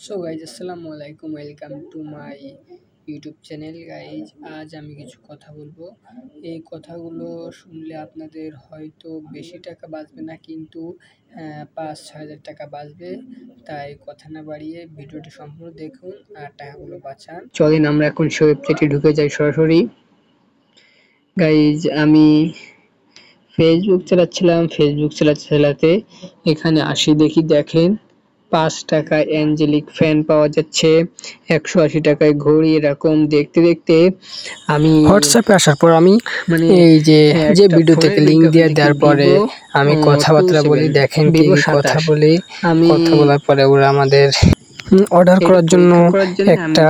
So guys আসসালামু আলাইকুম, welcome to my YouTube channel. Guys আজ আমি কিছু কথা বলবো। এই কথাগুলো শুনলে আপনাদের হয়তো বেশি টাকা বাঁচবে না, কিন্তু 5-6 হাজার টাকা বাঁচবে। তাই কথা না বাড়িয়ে ভিডিওটি সম্পূর্ণ দেখুন আর টাকাগুলো বাঁচান। চলেন আমরা এখন সেই ওয়েবসাইটে ঢুকে যাই সরাসরি। গাইজ আমি ফেসবুক চালাচ্ছিলাম, ফেসবুক চালাতে এখানে আসি, দেখেন 5 টাকায় অ্যাঞ্জেলিক ফ্যান পাওয়া যাচ্ছে, 180 টাকায় ঘড়ি। এরকম দেখতে দেখতে আমি হোয়াটসঅ্যাপে আসার পর আমি এই যে ভিডিও থেকে লিঙ্ক দিয়ে দেওয়ার পরে আমি কথাবার্তা বলি, দেখেন কি কথা বলি। কথা বলার পরে ওরা আমাদের অর্ডার করার জন্য একটা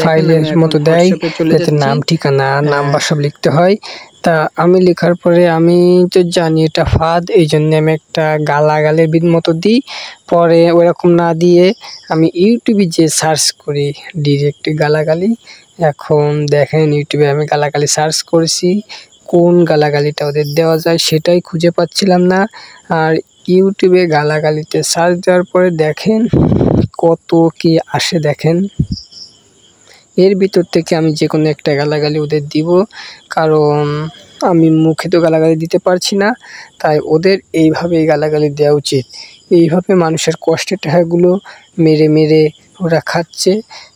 ফাইলের মতো দেয়, যাতে নাম, ঠিকানা, নাম্বার সব লিখতে হয়। তা আমি লেখার পরে আমি তো জানি এটা ফাঁদ, এই জন্য আমি একটা গালাগালের মতো দিই। পরে ওরকম না দিয়ে আমি ইউটিউবে যে সার্চ করি ডিরেক্ট গালাগালি। এখন দেখেন ইউটিউবে আমি গালাগালি সার্চ করেছি, কোন গালাগালিটা ওদের দেওয়া যায় সেটাই খুঁজে পাচ্ছিলাম না। আর ইউটিউবে গালাগালিতে সার্চ দেওয়ার পরে দেখেন কত কি আসে। দেখেন এর ভিতর থেকে আমি যে কোনো একটা গালাগালি ওদের দিব, কারণ আমি মুখে তো গালাগালি দিতে পারছি না। তাই ওদের এইভাবেই গালাগালি দেওয়া উচিত। এইভাবে মানুষের কষ্টের টাকাগুলো মেরে মেরে ওরা খাচ্ছে।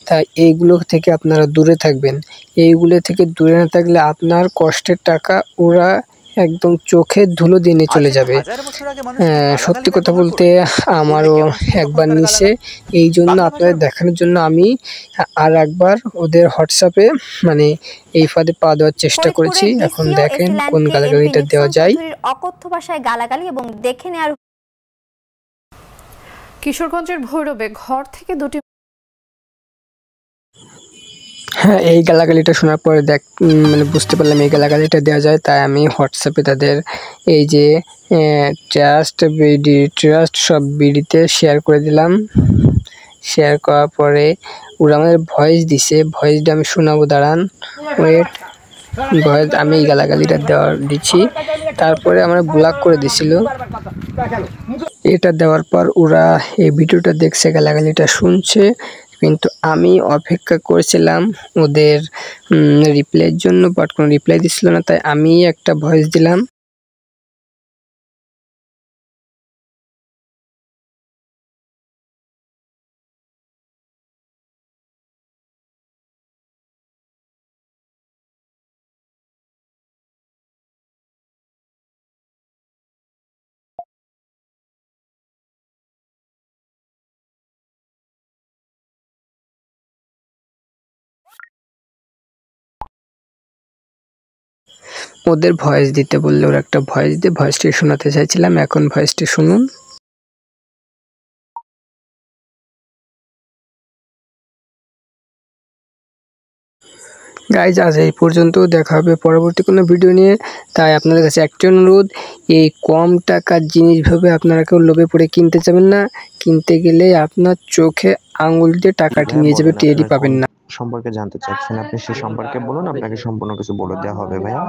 তাই এইগুলো থেকে আপনারা দূরে থাকবেন। এইগুলো থেকে দূরে না থাকলে আপনার কষ্টের টাকা ওরা একদম চোখের ধুলো দিয়ে নিয়ে চলে যাবে। সত্যি কথা বলতে আমারও একবার নিছে, এই জন্য আপনাদের দেখানোর জন্য আমি আর একবার ওদের হোয়াটসঅ্যাপে এই ফাঁদে পা দেওয়ার চেষ্টা করেছি। এখন দেখেন কোন গালাগালিটা দেওয়া যায়। অকথ্য ভাষায় গালাগালি এবং দেখে নেওয়ার। কিশোরগঞ্জের ভৈরবে ঘর থেকে দুটি। হ্যাঁ, এই গালাগালিটা শোনার পরে বুঝতে পারলাম এই গালাগালিটা দেওয়া যায়। তাই আমি হোয়াটসঅ্যাপে তাদের এই যে ট্রাস্ট সব বিডিতে শেয়ার করে দিলাম। শেয়ার করার পরে ওরা আমাদের ভয়েস দিছে, ভয়েসটা আমি শোনাবো, দাঁড়ান ওয়েট। ভয়েস আমি এই গালাগালিটা দিচ্ছি, তারপরে আমরা ব্লক করে দিছিল। এটা দেওয়ার পর ওরা এই ভিডিওটা দেখছে, গালাগালিটা শুনছে, কিন্তু আমি অপেক্ষা করেছিলাম ওদের রিপ্লাইয়ের জন্য, বাট কোনো রিপ্লাই দিছিল না। তাই আমি একটা ভয়েস দিলাম। ওদের ভয়েস দিতে বললে ওরা একটা ভয়েস দিয়ে ভয়েসটি শোনাতে চাইছিলাম। এখন ভয়েসটি শুনুন। গাইজ আজ এই পর্যন্ত, দেখা হবে পরবর্তী কোনো ভিডিও নিয়ে। তাই আপনাদের কাছে একটি অনুরোধ, এই কম টাকার জিনিস ভেবে আপনারা কেউ লোভে পড়ে কিনতে যাবেন না। কিনতে গেলে আপনার চোখে আঙুল দিয়ে টাকাটি নিয়ে যাবে, টেরই পাবেন না। সম্পর্কে জানতে চাচ্ছেন আপনি, সে সম্পর্কে বলুন, আপনাকে সম্পূর্ণ কিছু বলে দেওয়া হবে ভাইয়া।